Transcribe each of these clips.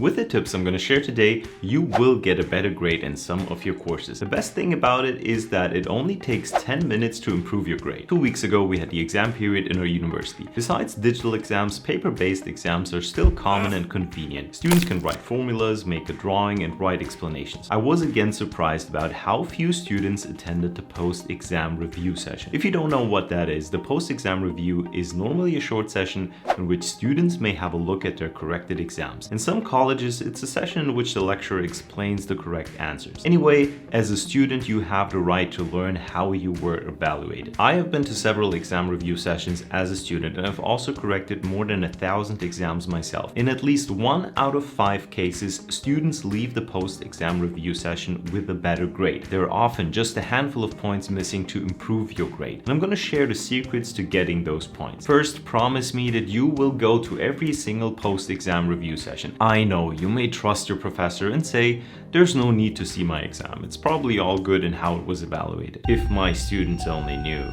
With the tips I'm going to share today, you will get a better grade in some of your courses. The best thing about it is that it only takes 10 minutes to improve your grade. 2 weeks ago, we had the exam period in our university. Besides digital exams, paper-based exams are still common and convenient. Students can write formulas, make a drawing, and write explanations. I was again surprised about how few students attended the post-exam review session. If you don't know what that is, the post-exam review is normally a short session in which students may have a look at their corrected exams. In some colleges, it's a session in which the lecturer explains the correct answers. Anyway, as a student, you have the right to learn how you were evaluated. I have been to several exam review sessions as a student, and I've also corrected more than 1,000 exams myself. In at least 1 out of 5 cases, students leave the post-exam review session with a better grade. There are often just a handful of points missing to improve your grade, and I'm going to share the secrets to getting those points. First, promise me that you will go to every single post-exam review session. I know you may trust your professor and say, there's no need to see my exam. It's probably all good in how it was evaluated. If my students only knew.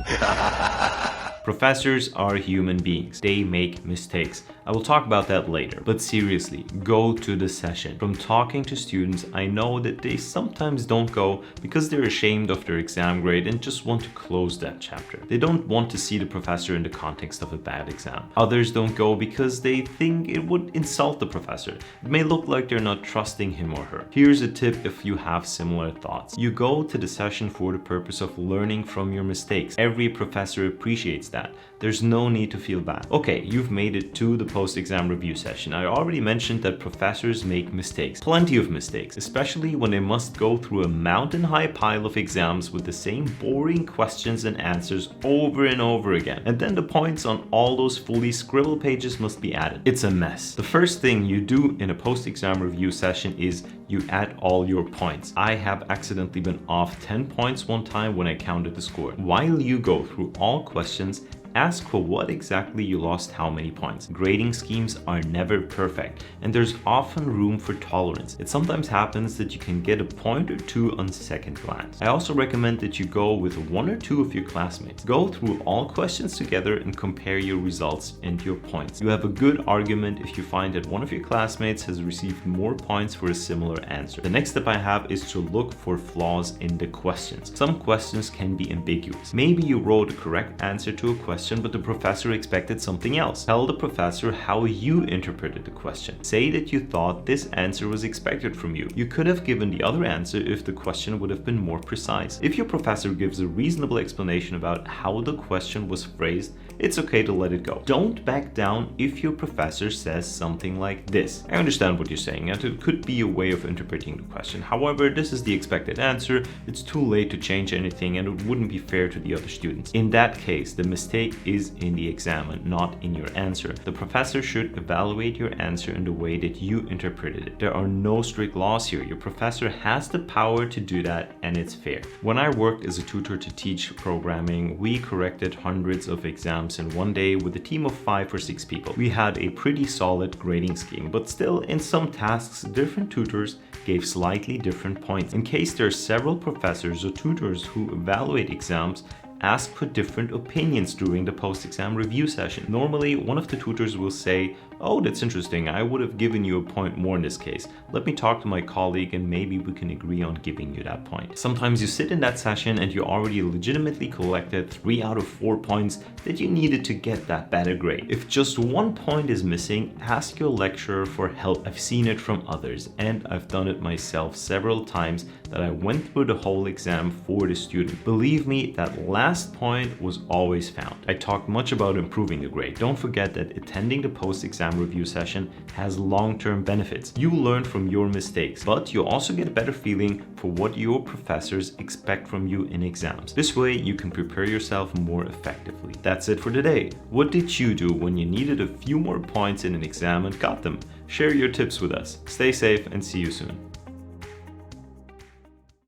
Professors are human beings. They make mistakes. I will talk about that later. But seriously, go to the session. From talking to students, I know that they sometimes don't go because they're ashamed of their exam grade and just want to close that chapter. They don't want to see the professor in the context of a bad exam. Others don't go because they think it would insult the professor. It may look like they're not trusting him or her. Here's a tip if you have similar thoughts. You go to the session for the purpose of learning from your mistakes. Every professor appreciates that. There's no need to feel bad. Okay, you've made it to the post-exam review session. I already mentioned that professors make mistakes. Plenty of mistakes, especially when they must go through a mountain-high pile of exams with the same boring questions and answers over and over again. And then the points on all those fully scribbled pages must be added. It's a mess. The first thing you do in a post-exam review session is you add all your points. I have accidentally been off 10 points one time when I counted the score. While you go through all questions, ask for what exactly you lost how many points. Grading schemes are never perfect, and there's often room for tolerance. It sometimes happens that you can get a point or two on second glance. I also recommend that you go with 1 or 2 of your classmates. Go through all questions together and compare your results and your points. You have a good argument if you find that one of your classmates has received more points for a similar answer. The next step I have is to look for flaws in the questions. Some questions can be ambiguous. Maybe you wrote a correct answer to a question, but the professor expected something else. Tell the professor how you interpreted the question. Say that you thought this answer was expected from you. You could have given the other answer if the question would have been more precise. If your professor gives a reasonable explanation about how the question was phrased, it's okay to let it go. Don't back down if your professor says something like this. I understand what you're saying, and it could be a way of interpreting the question. However, this is the expected answer. It's too late to change anything, and it wouldn't be fair to the other students. In that case, the mistake is in the exam and not in your answer. The professor should evaluate your answer in the way that you interpreted it. There are no strict laws here. Your professor has the power to do that, and it's fair. When I worked as a tutor to teach programming, we corrected hundreds of exams in one day with a team of 5 or 6 people. We had a pretty solid grading scheme, but still in some tasks, different tutors gave slightly different points. In case there are several professors or tutors who evaluate exams, ask for different opinions during the post-exam review session. Normally, one of the tutors will say, "Oh, that's interesting. I would have given you a point more in this case. Let me talk to my colleague and maybe we can agree on giving you that point." Sometimes you sit in that session and you already legitimately collected 3 out of 4 points that you needed to get that better grade. If just 1 point is missing, ask your lecturer for help. I've seen it from others, and I've done it myself several times that I went through the whole exam for the student. Believe me, that last point was always found. I talked much about improving the grade. Don't forget that attending the post-exam review session has long-term benefits. You learn from your mistakes, but you also get a better feeling for what your professors expect from you in exams. This way, you can prepare yourself more effectively. That's it for today. What did you do when you needed a few more points in an exam and got them? Share your tips with us. Stay safe and see you soon.